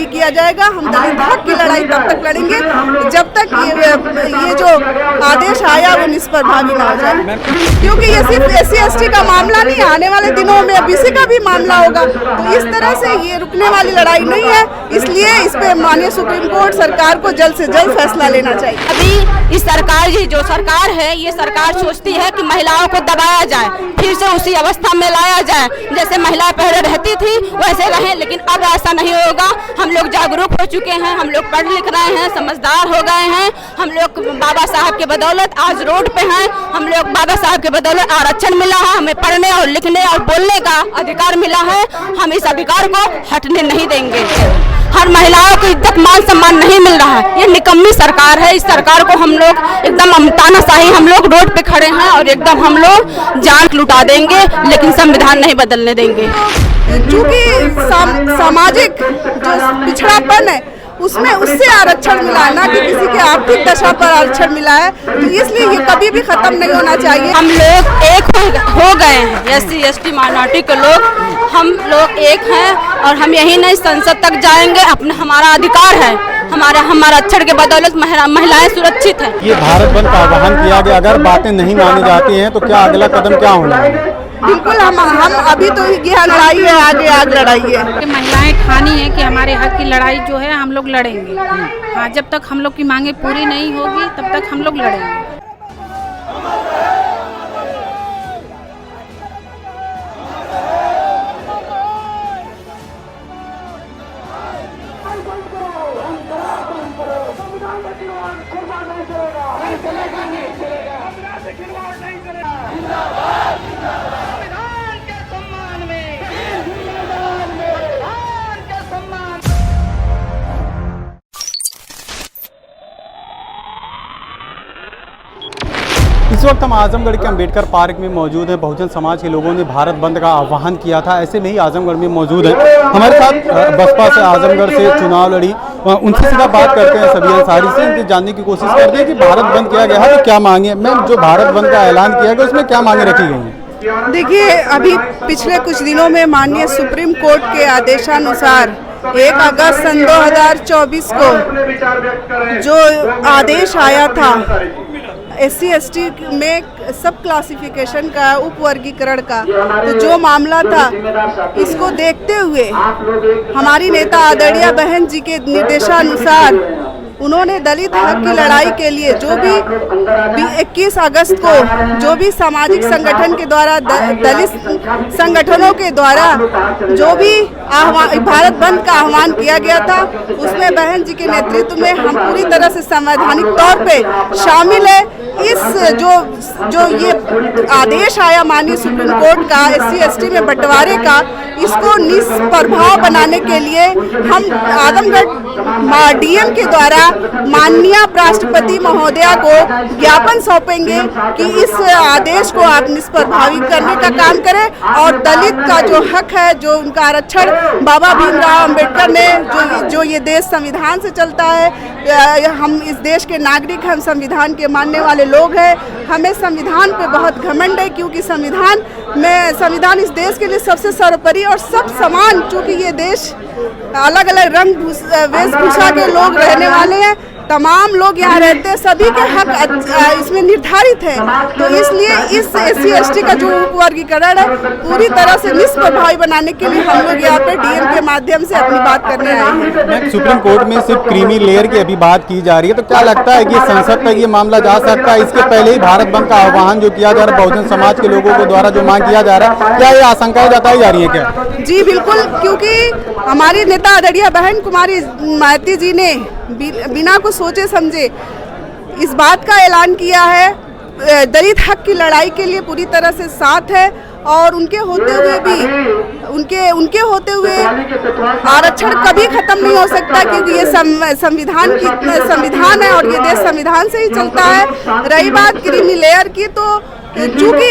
किया जाएगा। हम दलित हक की लड़ाई तब तक लड़ेंगे जब तक ये जो आदेश आया वो निष्प्रभावी ना हो जाए, क्योंकि ये सिर्फ SC/ST का मामला नहीं, आने वाले दिनों में BC का भी मामला होगा। तो इस तरह से ये रुकने वाली लड़ाई नहीं है, इसलिए इस पे माननीय सुप्रीम कोर्ट सरकार को जल्द से जल्द फैसला लेना चाहिए। अभी इस सरकार जो सरकार है, ये सरकार सोचती है कि महिलाओं को दबाया जाए, फिर से उसी अवस्था में लाया जाए जैसे महिला पहले रहती थी वैसे रहें, लेकिन अब ऐसा नहीं होगा। हम लोग जागरूक हो चुके हैं, हम लोग पढ़ लिख रहे हैं, समझदार हो गए हैं। हम लोग बाबा साहब के बदौलत आज रोड पे हैं। हम लोग बाबा साहब के बदौलत आरक्षण मिला है, हमें पढ़ने और लिखने और बोलने का अधिकार मिला है। हम इस अधिकार को हटने नहीं देंगे। हर महिलाओं को इज्जत मान सम्मान नहीं मिल रहा है, ये निकम्मी सरकार है। इस सरकार को हम लोग एकदम तानाशाही हम लोग रोड पे खड़े हैं और एकदम हम लोग जान लुटा देंगे, लेकिन संविधान नहीं बदलने देंगे। क्योंकि सामाजिक जो पिछड़ापन है उसमें उससे आरक्षण मिला है, ना कि किसी के आर्थिक दशा पर आरक्षण मिला है, तो इसलिए ये कभी भी खत्म नहीं होना चाहिए। हम लोग एक हो गए हैं, SC/ST माइनॉरिटी के लोग, हम लोग एक हैं और हम यही नहीं संसद तक जाएंगे। अपना हमारा अधिकार है, हमारा आरक्षण के बदौलत महिलाएं सुरक्षित हैं। ये भारत बंद का आह्वान किया गया, अगर बातें नहीं मानी जाती हैं तो क्या अगला कदम क्या होना है? बिल्कुल हम अभी तो यह लड़ाई है, आगे आग लड़ाई है। महिलाएं ठानी है कि हमारे हक की लड़ाई जो है हम लोग लड़ेंगे। हाँ, जब तक हम लोग की मांगे पूरी नहीं होगी तब तक हम लोग लड़ेंगे। इस वक्त हम आजमगढ़ के अंबेडकर पार्क में मौजूद हैं। बहुजन समाज के लोगों ने भारत बंद का आह्वान किया था, ऐसे में ही आजमगढ़ में मौजूद हैं। हमारे साथ बसपा से आजमगढ़ से चुनाव लड़ी, उनसे सीधा बात करते हैं। सभी अंसारी से इनसे जानने की कोशिश करते हैं कि भारत बंद किया गया है तो क्या मांगे। मैम, जो भारत बंद का ऐलान किया गया उसमें क्या मांगे रखी गई हैं? देखिए, अभी पिछले कुछ दिनों में माननीय सुप्रीम कोर्ट के आदेशानुसार 1 अगस्त सन 2024 को जो आदेश आया था SC/ST में सब क्लासिफिकेशन का, उप वर्गीकरण का, तो जो मामला था इसको देखते हुए हमारी नेता आदरणीय बहन जी के निर्देशानुसार उन्होंने दलित हक की लड़ाई के लिए जो भी 21 अगस्त को जो भी सामाजिक संगठन के द्वारा, दलित संगठनों के द्वारा जो भी भारत बंद का आह्वान किया गया था, उसमें बहन जी के नेतृत्व में हम पूरी तरह से संवैधानिक तौर पे शामिल है। इस जो ये आदेश आया माननीय सुप्रीम कोर्ट का SC/ST में बंटवारे का, इसको निष्प्रभाव बनाने के लिए हम आजमगढ़ DM के द्वारा माननीय राष्ट्रपति महोदया को ज्ञापन सौंपेंगे कि इस आदेश को आप निष्प्रभावी करने का काम करें और दलित का जो हक है, जो उनका आरक्षण बाबा भीमराव अंबेडकर ने जो ये देश संविधान से चलता है, हम इस देश के नागरिक, हम संविधान के मानने वाले लोग हैं। हमें संविधान पे बहुत घमंड है, क्योंकि संविधान इस देश के लिए सबसे सर्वोपरि और सब समान, चूँकि ये देश अलग अलग रंग वेशभूषा के लोग रहने वाले हैं, तमाम लोग यहाँ रहते हैं, सभी के हक इसमें निर्धारित है। तो इसलिए इस SC/ST का जो उप वर्गीकरण है पूरी तरह से निष्प्रभावी बनाने के लिए हम लोग यहाँ पे DM के माध्यम से अपनी बात करने आए हैं। सुप्रीम कोर्ट में सिर्फ क्रीमी लेयर की अभी बात की जा रही है, तो क्या लगता है कि संसद तक ये मामला जा सकता है? इसके पहले ही भारत बंद का आह्वान जो किया जा रहा है बहुजन समाज के लोगों के द्वारा जो मांग किया जा रहा है, क्या ये आशंकाएं जताई जा रही है क्या? जी बिल्कुल, क्योंकि हमारी नेता आदरणीय बहन कुमारी मायावती जी ने बिना कुछ सोचे समझे इस बात का ऐलान किया है, दलित हक की लड़ाई के लिए पूरी तरह से साथ है और उनके होते हुए भी उनके होते हुए आरक्षण कभी खत्म नहीं हो सकता, क्योंकि ये संविधान है और ये देश संविधान से ही चलता है। रही बात क्रीमी लेयर की, तो चूंकि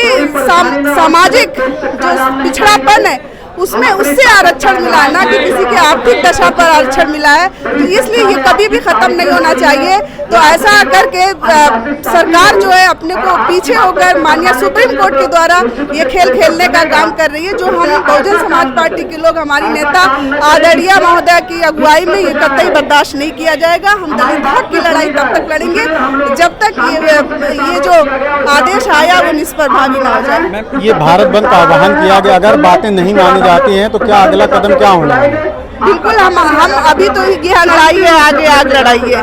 सामाजिक जो पिछड़ापन है उसमें उससे आरक्षण मिला है, ना कि किसी के आर्थिक दशा पर आरक्षण मिला है। तो इसलिए ये कभी भी खत्म नहीं होना चाहिए। तो ऐसा करके सरकार जो है अपने को पीछे होकर माननीय सुप्रीम कोर्ट के द्वारा ये खेल खेलने का काम कर रही है, जो हम बहुजन समाज पार्टी के लोग, हमारी नेता आदरणीय महोदय की अगुवाई में ये कतई बर्दाश्त नहीं किया जाएगा। हम दलित हक की लड़ाई तब तक लड़ेंगे जब तक ये जो आदेश आया वो निष्प्रभावी ना हो जाए। ये भारत बंद का आह्वान किया गया, अगर बातें नहीं मानी जाती हैं तो क्या अगला कदम क्या होना है? बिल्कुल हम अभी तो यह लड़ाई है, आगे लड़ाई है।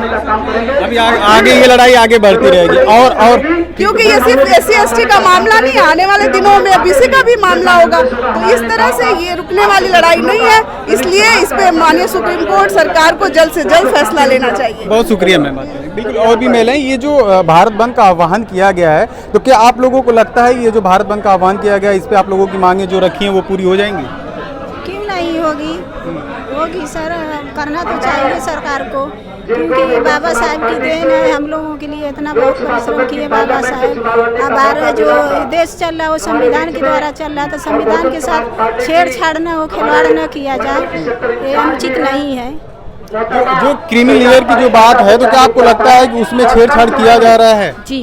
अभी आगे ये लड़ाई आगे बढ़ती रहेगी और क्योंकि ये सिर्फ SC/ST का मामला नहीं, आने वाले दिनों में BC का भी मामला होगा। तो इस तरह से ये रुकने वाली लड़ाई नहीं है, इसलिए इस पे माननीय सुप्रीम कोर्ट सरकार को जल्द से जल्द फैसला लेना चाहिए। बहुत शुक्रिया मैम। बिल्कुल, और भी महिलाएं, ये जो भारत बंद का आह्वान किया गया है, तो क्या आप लोगों को लगता है ये जो भारत बंद का आह्वान किया गया है, इस पे आप लोगों की मांगे जो रखी हैं वो पूरी हो जाएंगी? क्यों नहीं होगी सर, करना तो चाहिए सरकार को, क्योंकि बाबा साहब की देन है। हम लोगों के लिए इतना बहुत परिश्रम किए बाबा साहब। अब जो देश चल रहा है वो संविधान के द्वारा चल रहा है, तो संविधान के साथ छेड़छाड़ न हो, खिलवाड़ न किया जाए, ये अनुचित नहीं है। जो क्रीमी लेयर की जो बात है, तो क्या आपको लगता है कि उसमें छेड़छाड़ किया जा रहा है? जी,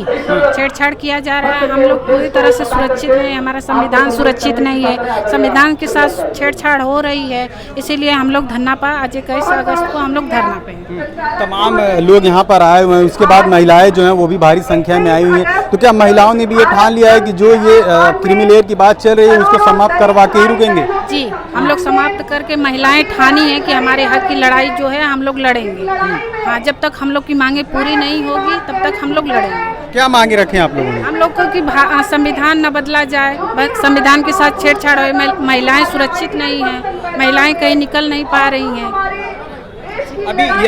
छेड़छाड़ किया जा रहा है। हम लोग पूरी तरह से सुरक्षित हैं, हमारा संविधान सुरक्षित नहीं है, संविधान के साथ छेड़छाड़ हो रही है। इसीलिए हम लोग धरना पर आज 21 अगस्त को हम लोग धरना पे हैं। तमाम लोग यहाँ पर आए हुए हैं, उसके बाद महिलाएं जो हैं वो भी भारी संख्या में आई हुई हैं। तो क्या महिलाओं ने भी ये ठान लिया है कि जो ये क्रीमी लेयर की बात चल रही है उसको समाप्त करवा के ही रुकेंगे? जी, हम लोग समाप्त करके महिलाएं ठानी है कि हमारे हक की लड़ाई जो है हम लोग लड़ेंगे। हाँ, जब तक हम लोग की मांगे पूरी नहीं होगी तब तक हम लोग लड़ेंगे। क्या मांगे रखे हैं आप लोगों ने? हम लोग को कि संविधान न बदला जाए, संविधान के साथ छेड़छाड़ हो, महिलाएं सुरक्षित नहीं है, महिलाएं कहीं निकल नहीं पा रही हैं।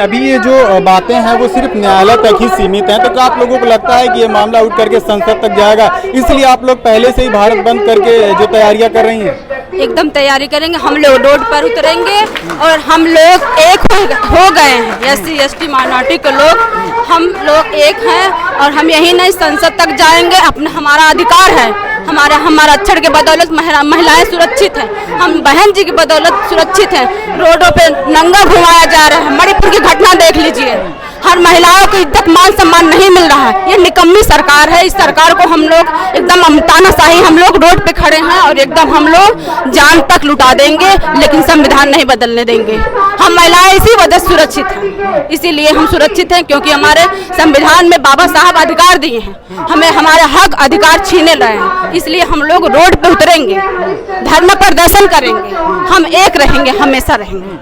अभी ये जो बातें हैं वो सिर्फ न्यायालय तक ही सीमित हैं, तो क्या आप लोगों को लगता है कि ये मामला उठ करके संसद तक जाएगा, इसलिए आप लोग पहले से ही भारत बंद करके जो तैयारियां कर रही हैं? एकदम तैयारी करेंगे, हम लोग रोड पर उतरेंगे और हम लोग एक हो गए हैं। SC/ST माइनॉरिटी के लोग, हम लोग एक हैं और हम यही नहीं संसद तक जाएंगे। अपना हमारा अधिकार है, हमारा अक्षर के बदौलत महिलाएं सुरक्षित हैं, हम बहन जी की बदौलत सुरक्षित हैं। रोडों पे नंगा घुमाया जा रहा है, मणिपुर की घटना देख लीजिए, हर महिलाओं को इज्जत मान सम्मान नहीं मिल रहा है। ये निकम्मी सरकार है, इस सरकार को हम लोग एकदम तानाशाही, हम लोग रोड पे खड़े हैं और एकदम हम लोग जान तक लुटा देंगे, लेकिन संविधान नहीं बदलने देंगे। हम महिलाएं इसी वजह से सुरक्षित हैं, इसीलिए हम सुरक्षित हैं क्योंकि हमारे संविधान में बाबा साहब अधिकार दिए हैं, हमें हमारे हक अधिकार छीने रहे हैं, इसलिए हम लोग रोड पे उतरेंगे, धरना प्रदर्शन करेंगे, हम एक रहेंगे, हमेशा रहेंगे।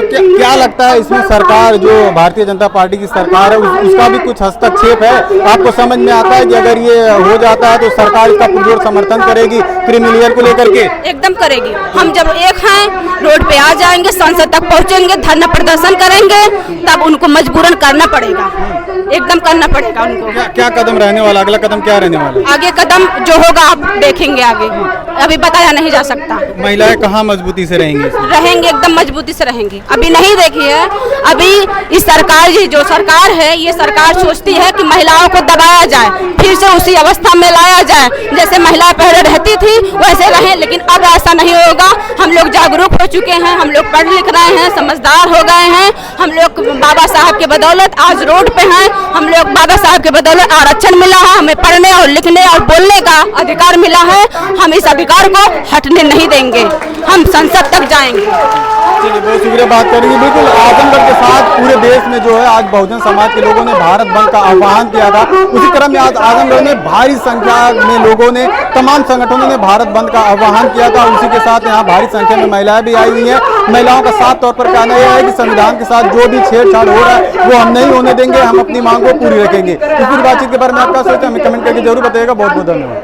तो क्या लगता है इसमें सरकार, जो भारतीय जनता पार्टी की सरकार है, उसका भी कुछ हस्तक्षेप है? आपको समझ में आता है कि अगर ये हो जाता है तो सरकार इसका पुरजोर समर्थन करेगी क्रीमी लेयर को लेकर के? एकदम करेगी। हम जब एक हैं, रोड पे आ जाएंगे, संसद तक पहुंचेंगे, धरना प्रदर्शन करेंगे, तब उनको मजबूरन करना पड़ेगा, एकदम करना पड़ेगा उनको। क्या कदम रहने वाला, अगला कदम क्या रहने वाला? आगे कदम जो होगा आप देखेंगे, आगे अभी बताया नहीं जा सकता। महिलाएं कहाँ मजबूती से रहेंगी? एकदम मजबूती से रहेंगी। अभी नहीं देखी है, अभी इस सरकार, ये जो सरकार है, ये सरकार सोचती है कि महिलाओं को दबाया जाए, फिर से उसी अवस्था में लाया जाए जैसे महिला पहले रहती थी वैसे रहें, लेकिन अब ऐसा नहीं होगा। हम लोग जागरूक हो चुके हैं, हम लोग पढ़ लिख रहे हैं, समझदार हो गए हैं, हम लोग बाबा साहब के बदौलत आज रोड पे हैं, हम लोग बाबा साहब के बदौलत आरक्षण मिला है, हमें पढ़ने और लिखने और बोलने का अधिकार मिला है, हम इस अधिकार को हटने नहीं देंगे, हम संसद तक जाएंगे। चलिए, बहुत शुक्रिया, बात करेंगे। बिल्कुल, आजमगढ़ के साथ पूरे देश में जो है आज बहुजन समाज के लोगों ने भारत बंद का आह्वान किया था, उसी क्रम में आज आजमगढ़ में भारी संख्या में लोगों ने, तमाम संगठनों ने भारत बंद का आह्वान किया था। उसी के साथ यहाँ भारी संख्या में महिलाएं भी आई हुई हैं। महिलाओं का साफ तौर पर कहना यह है कि संविधान के साथ जो भी छेड़छाड़ हो रहा है वो हम नहीं होने देंगे, हम अपनी मांग को पूरी रखेंगे। इस पूरी बातचीत के बारे में आपका सोच हमें कमेंट करके जरूर बताइएगा। बहुत बहुत धन्यवाद।